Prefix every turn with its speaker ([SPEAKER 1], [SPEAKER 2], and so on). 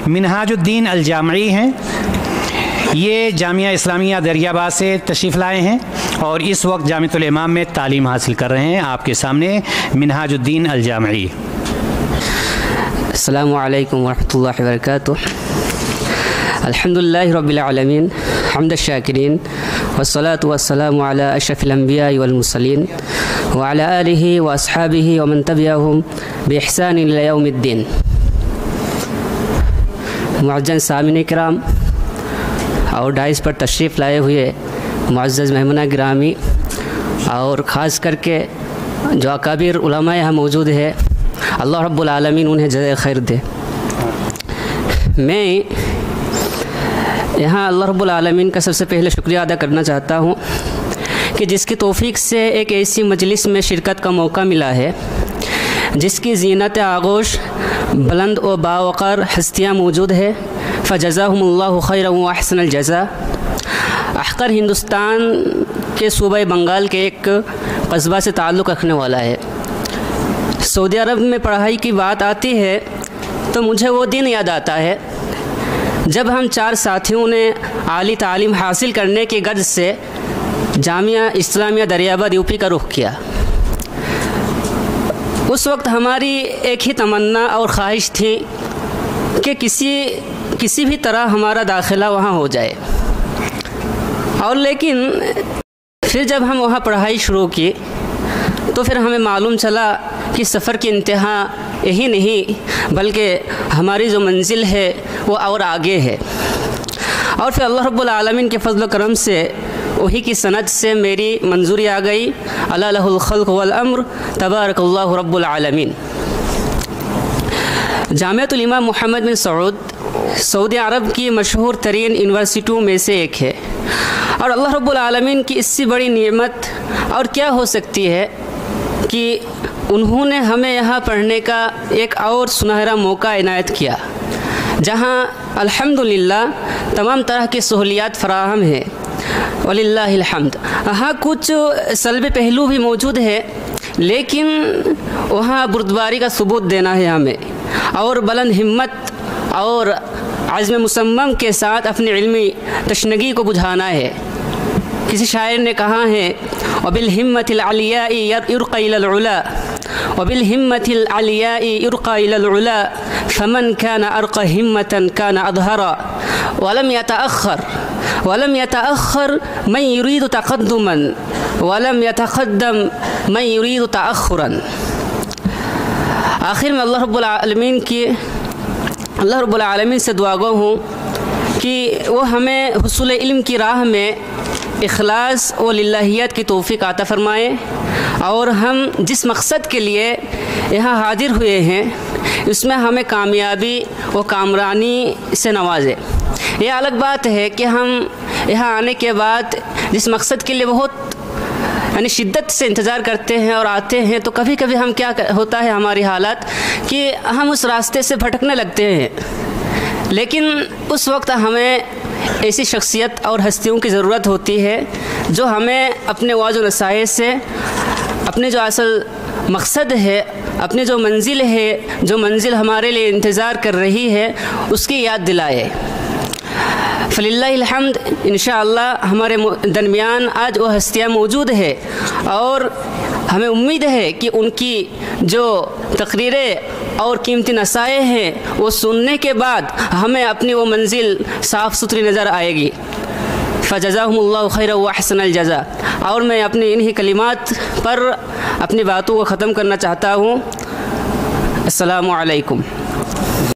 [SPEAKER 1] मिनहाजुद्दीन अल-जामई हैं। ये जामिया इस्लामिया दरियाबाद से तशरीफ़ लाए हैं और इस वक्त जामिअतुल इमाम में तालीम हासिल कर रहे हैं। आपके सामने मिनहाजुद्दीन अल-जामई।
[SPEAKER 2] अस्सलामु अलैकुम वरहमतुल्लाहि वबरकातुह। अल्हम्दुलिल्लाहि रब्बिल आलमीन हम्द शाकिरीन वस्सलातु वस्सलामु अला अशरफिल अंबिया वल मुरसलीन व अला आलिहि व अस्हाबिहि व मन तबिअहुम बिइहसान इला यौमिद्दीन। मुअज़्ज़ज़ सामिन किराम और डाइस पर तशरीफ़ लाए हुए मुअज़्ज़ज़ मेहमाना गिरामी और ख़ास करके जो अकाबिर उलमा यहाँ मौजूद है, अल्लाह रब्बुल आलमीन उन्हें जज़ाए खैर दे। मैं यहाँ अल्लाह रब्बुल आलमीन का सबसे पहले शुक्रिया अदा करना चाहता हूँ कि जिसकी तौफ़ीक़ से एक ऐसी मजलिस में शिरकत का मौका मिला है जिसकी ज़ीनत आगोश बुलंद व बावक़ार हस्तियाँ मौजूद है। फ़जज़ाहुमुल्लाहु खैरन व अहसनल जज़ा। अहकर हिंदुस्तान के सूबा बंगाल के एक कस्बा से ताल्लुक़ रखने वाला है। सऊदी अरब में पढ़ाई की बात आती है तो मुझे वो दिन याद आता है जब हम 4 साथियों ने आली तालीम हासिल करने की गर्ज से जामिया इस्लामिया दरियाबाद यूपी का रुख किया। उस वक्त हमारी एक ही तमन्ना और ख्वाहिश थी कि किसी भी तरह हमारा दाखिला वहाँ हो जाए। और लेकिन फिर जब हम वहाँ पढ़ाई शुरू की तो फिर हमें मालूम चला कि सफ़र की इंतहा यही नहीं बल्कि हमारी जो मंजिल है वो और आगे है। और फिर अल्लाह रब्बुल आलमीन के फज़ल करम से वही की सनद से मेरी मंजूरी आ गई। अला लहुल खल्क़ वल अम्र तबारकल्लाहु रब्बुल आलमीन। जामिअतुल इमाम मोहम्मद बिन सऊद सऊदी अरब की मशहूर तरीन यूनिवर्सिटियों में से एक है और अल्लाह रब्बुल आलमीन की इससे बड़ी नेमत और क्या हो सकती है कि उन्होंने हमें यहाँ पढ़ने का एक और सुनहरा मौका इनायत किया जहाँ अल्हम्दुलिल्लाह तमाम तरह की सहूलियात फ़राहम है। वलिल्लाहिल हम्द। हाँ, कुछ सल्बी पहलू भी मौजूद है लेकिन वहाँ बुर्दबारी का सबूत देना है हमें और बुलंद हिम्मत और आज़्म मुसम्मम के साथ अपनी इल्मी तशनगी को बुझाना है। किसी शायर ने कहा है वबिल हिम्मतिल अलियाई युरक़ा इलल उला वबिल हिम्मतिल अलियाई युरक़ा इलल उला फमन कान अरक़ा हिम्मतन कान अज़हरा वलम यतअख़्ख़र मन युरीदु तक़द्दुमन वलम यतक़द्दम मन युरीदु तअख़्ख़ुरन। आखिर में अल्लाह रब्बुल आलमीन से दुआगो हूँ कि वो हमें हुसूल इल्म की राह में इखलास व लिल्लाहियत की तौफ़ीक़ अता फ़रमाए और हम जिस मकसद के लिए यहाँ हाजिर हुए हैं उसमें हमें कामयाबी व कामरानी से नवाजे। ये अलग बात है कि हम यहाँ आने के बाद जिस मकसद के लिए बहुत यानी शिद्दत से इंतज़ार करते हैं और आते हैं तो कभी कभी हम क्या होता है हमारी हालत कि हम उस रास्ते से भटकने लगते हैं। लेकिन उस वक्त हमें ऐसी शख्सियत और हस्तियों की ज़रूरत होती है जो हमें अपने वाज़ व नसाए से अपने जो असल मकसद है, अपनी जो मंजिल है, जो मंजिल हमारे लिए इंतज़ार कर रही है उसकी याद दिलाए। फ़लिल्लाहिल हम्द। इंशाअल्लाह हमारे दरमियान आज वो हस्तियाँ मौजूद है और हमें उम्मीद है कि उनकी जो तकरीरें और कीमती नसाए हैं वो सुनने के बाद हमें अपनी वो मंजिल साफ़ सुथरी नज़र आएगी। फ़जज़ाहुमुल्लाहु खैरन व अहसनल जज़ा। और मैं अपनी इन्हीं कलिमात पर अपनी बातों को ख़त्म करना चाहता हूँ। अस्सलामु अलैकुम।